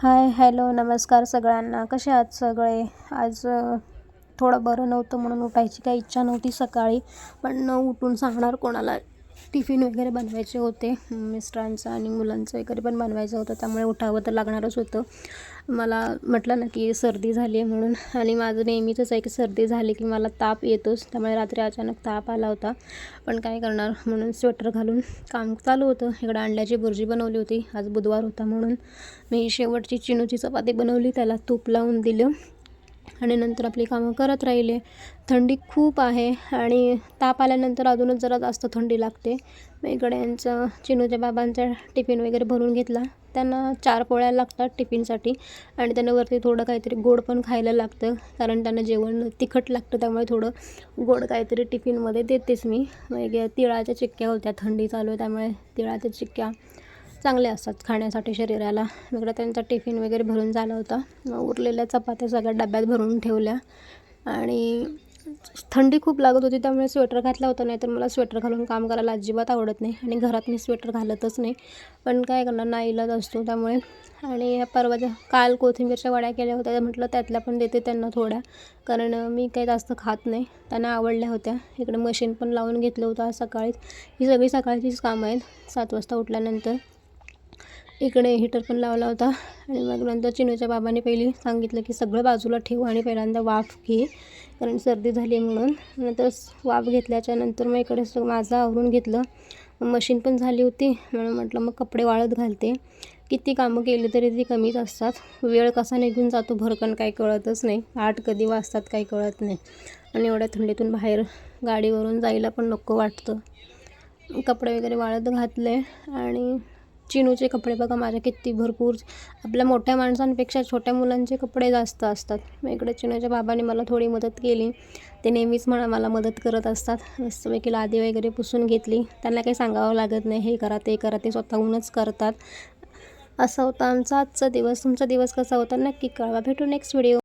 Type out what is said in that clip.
हाय, hello, नमस्कार सगळ्यांना. कसे आहात सगळे? आज थोडं बरं नव्हतं म्हणून उठायची काही इच्छा नव्हती सकाळी, पण उठून सांगणार कोणाला. टिफिन वगैरे बनवायचे होते, मिस्टरांचं आणि मुलांचं वगैरे पण बनवायचं होतं, त्यामुळे उठावं तर लागणारच होतं. मला म्हटलं ना की सर्दी झाली आहे म्हणून, आणि माझं नेहमीचंच आहे की सर्दी झाली की मला ताप येतोच. त्यामुळे रात्री अचानक ताप आला होता, पण काय करणार म्हणून स्वेटर घालून काम चालू होतं. इकडं अंड्याची भुर्जी बनवली होती, आज बुधवार होता म्हणून. मी शेवटची चिनूची चपाती बनवली, त्याला तूप लावून दिलं आणि नंतर आपली कामं करत राहिले. थंडी खूप आहे आणि ताप आल्यानंतर अजूनच जरा जास्त थंडी लागते. मग इकडे यांचं चिनूच्या बाबांचा टिफिन वगैरे भरून घेतला. त्यांना 4 पोळ्या लागतात टिफिनसाठी, आणि त्यांना वरती थोडं काहीतरी गोड पण खायला लागतं, कारण त्यांना जेवण तिखट लागतं. त्यामुळे थोडं गोड काहीतरी टिफिनमध्ये देतेच मी. मग तिळाच्या चिक्क्या होत्या, थंडी चालू आहे त्यामुळे तिळाच्या चिक्क्या चांगल्या असतात खाण्यासाठी शरीराला. इकडं त्यांचा टिफिन वगैरे भरून झाला होता. उरलेल्या चपात्या सगळ्या डब्यात भरून ठेवल्या, आणि थंडी खूप लागत होती त्यामुळे स्वेटर घातला होता. नाही तर मला स्वेटर घालून काम करायला अजिबात आवडत नाही, आणि घरात मी स्वेटर घालतच नाही, पण काय करणार, नाईलाज असतो त्यामुळे. आणि काल कोथिंबीरच्या वड्या केल्या होत्या, त्या म्हटलं त्यातल्या पण देते त्यांना थोड्या, कारण मी काही जास्त खात नाही. त्यांना आवडल्या होत्या. इकडे मशीन पण लावून घेतलं होतं आज सकाळीच. ही सगळी सकाळचीच कामं आहेत 7 वाजता उठल्यानंतर. इकडे हीटर पण लावला होता, आणि मग नंतर चिनूच्या बाबांनी पहिली सांगितलं की सगळं बाजूला ठेवू आणि पहिल्यांदा वाफ घे, कारण सर्दी झाली म्हणून. नंतर वाफ घेतल्याच्या नंतर मग इकडे माझं आवरून घेतलं. मशीन पण झाली होती म्हणून म्हटलं मग कपडे वाळत घालते. किती कामं केली तरी ती कमीच असतात. वेळ कसा निघून जातो भरकन काही कळतच नाही. 8 कधी वाजतात काही कळत नाही, आणि एवढ्या थंडीतून बाहेर गाडीवरून जायला पण नको वाटतं. कपडे वगैरे वाळत घातले, आणि चिनूचे कपडे बघा माझ्या किती भरपूर, आपल्या मोठ्या माणसांपेक्षा छोट्या मुलांचे कपडे जास्त असतात. मग इकडे चिनूच्या बाबांनी मला थोडी मदत केली. ते नेहमीच मला मदत करत असतात. मस्तपैकी लादी वगैरे पुसून घेतली. त्यांना काही सांगावं लागत नाही, हे करा ते करा, ते स्वतःहूनच करतात. असा होता आमचा आजचा दिवस. तुमचा दिवस कसा होता नक्की कळवा. भेटू नेक्स्ट व्हिडिओ.